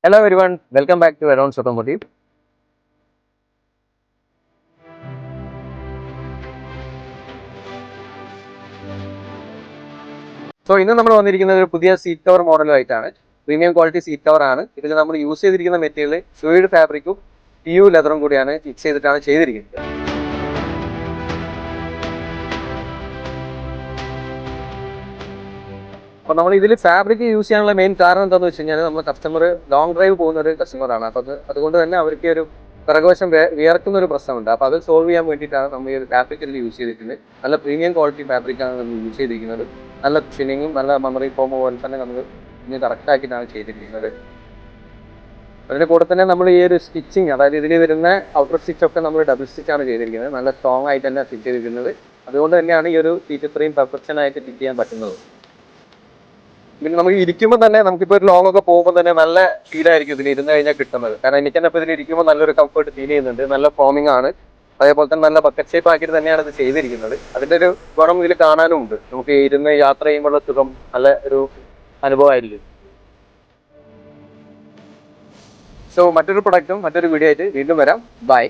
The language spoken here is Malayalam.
Hello everyone, welcome back to Around Automotive. So ഇന്ന് നമ്മൾ വന്നിരിക്കുന്നത് ഒരു പുതിയ സീറ്റ് കവർ മോഡലുമായിട്ടാണ്. പ്രീമിയം ക്വാളിറ്റി സീറ്റ് കവർ ആണ്. ഇതിൽ നമ്മൾ യൂസ് ചെയ്തിരിക്കുന്ന മെറ്റീരിയൽ ഫ്ലൂയിഡ് ഫാബ്രിക്കും PU ലെതറും കൂടിയാണ് മിക്സ് ചെയ്തിട്ടാണ് ചെയ്തിരിക്കുന്നത്. അപ്പോൾ നമ്മൾ ഇതിൽ ഫാബ്രിക് യൂസ് ചെയ്യാനുള്ള മെയിൻ കാരണം എന്താണെന്ന് വെച്ച് കഴിഞ്ഞാൽ നമ്മൾ കസ്റ്റമർ ലോങ് ഡ്രൈവ് പോകുന്ന ഒരു കസ്റ്റമറാണ്. അപ്പോൾ അതുകൊണ്ട് തന്നെ അവർക്ക് ഒരു പിറകുവശം വിയർക്കുന്ന ഒരു പ്രശ്നമുണ്ട്. അപ്പോൾ അത് സോൾവ് ചെയ്യാൻ വേണ്ടിയിട്ടാണ് നമ്മൾ ഈ ഒരു ഫാബ്രിക് യൂസ് ചെയ്തിരിക്കുന്നത്. നല്ല പ്രീമിയം ക്വാളിറ്റി ഫാബ്രിക്കാണ് നമ്മൾ യൂസ് ചെയ്തിരിക്കുന്നത്. നല്ല ഫിനിങ്ങും നല്ല മെമ്മറി ഫോം പോലെ തന്നെ നമ്മൾ ഇനി കറക്റ്റ് ആക്കിയിട്ടാണ് ചെയ്തിരിക്കുന്നത്. അതിൻ്റെ കൂടെ തന്നെ നമ്മൾ ഈ ഒരു സ്റ്റിച്ചിങ്, അതായത് ഇതിൽ വരുന്ന ഔട്ടർ സ്റ്റിച്ച് ഒക്കെ നമ്മൾ ഡബിൾ സ്റ്റിച്ചാണ് ചെയ്തിരിക്കുന്നത്. നല്ല സ്ട്രോങ് ആയിട്ട് തന്നെ സ്റ്റിച്ച് ചെയ്തിരിക്കുന്നത്. അതുകൊണ്ട് തന്നെയാണ് ഈ ഒരു സീറ്റ് ഇത്രയും പെർഫെക്ഷൻ ആയിട്ട് ഫിറ്റ് ചെയ്യാൻ പറ്റുന്നത്. പിന്നെ നമുക്ക് ഇരിക്കുമ്പോൾ തന്നെ നമുക്കിപ്പോൾ ഒരു ലോങ് ഒക്കെ പോകുമ്പോൾ തന്നെ നല്ല ഫീലായിരിക്കും ഇതിൽ ഇരുന്ന് കഴിഞ്ഞാൽ കിട്ടുന്നത്. കാരണം എനിക്ക് തന്നെ ഇപ്പോൾ ഇതിൽ ഇരിക്കുമ്പോൾ നല്ലൊരു കംഫർട്ട് ഫീൽ ചെയ്യുന്നുണ്ട്. നല്ല ഫോമിംഗ് ആണ്. അതേപോലെ തന്നെ നല്ല ബക്കറ്റ് ഷേപ്പ് ആക്കിയിട്ട് തന്നെയാണ് ഇത് ചെയ്തിരിക്കുന്നത്. അതിൻ്റെ ഒരു ഗുണം ഇതിൽ കാണാനും ഉണ്ട്. നമുക്ക് ഇരുന്ന് യാത്ര ചെയ്യുമ്പോഴുള്ള സുഖം നല്ല ഒരു അനുഭവമായിരിക്കും. സോ മറ്റൊരു പ്രൊഡക്റ്റും മറ്റൊരു വീഡിയോ ആയിട്ട് വീണ്ടും വരാം. ബൈ.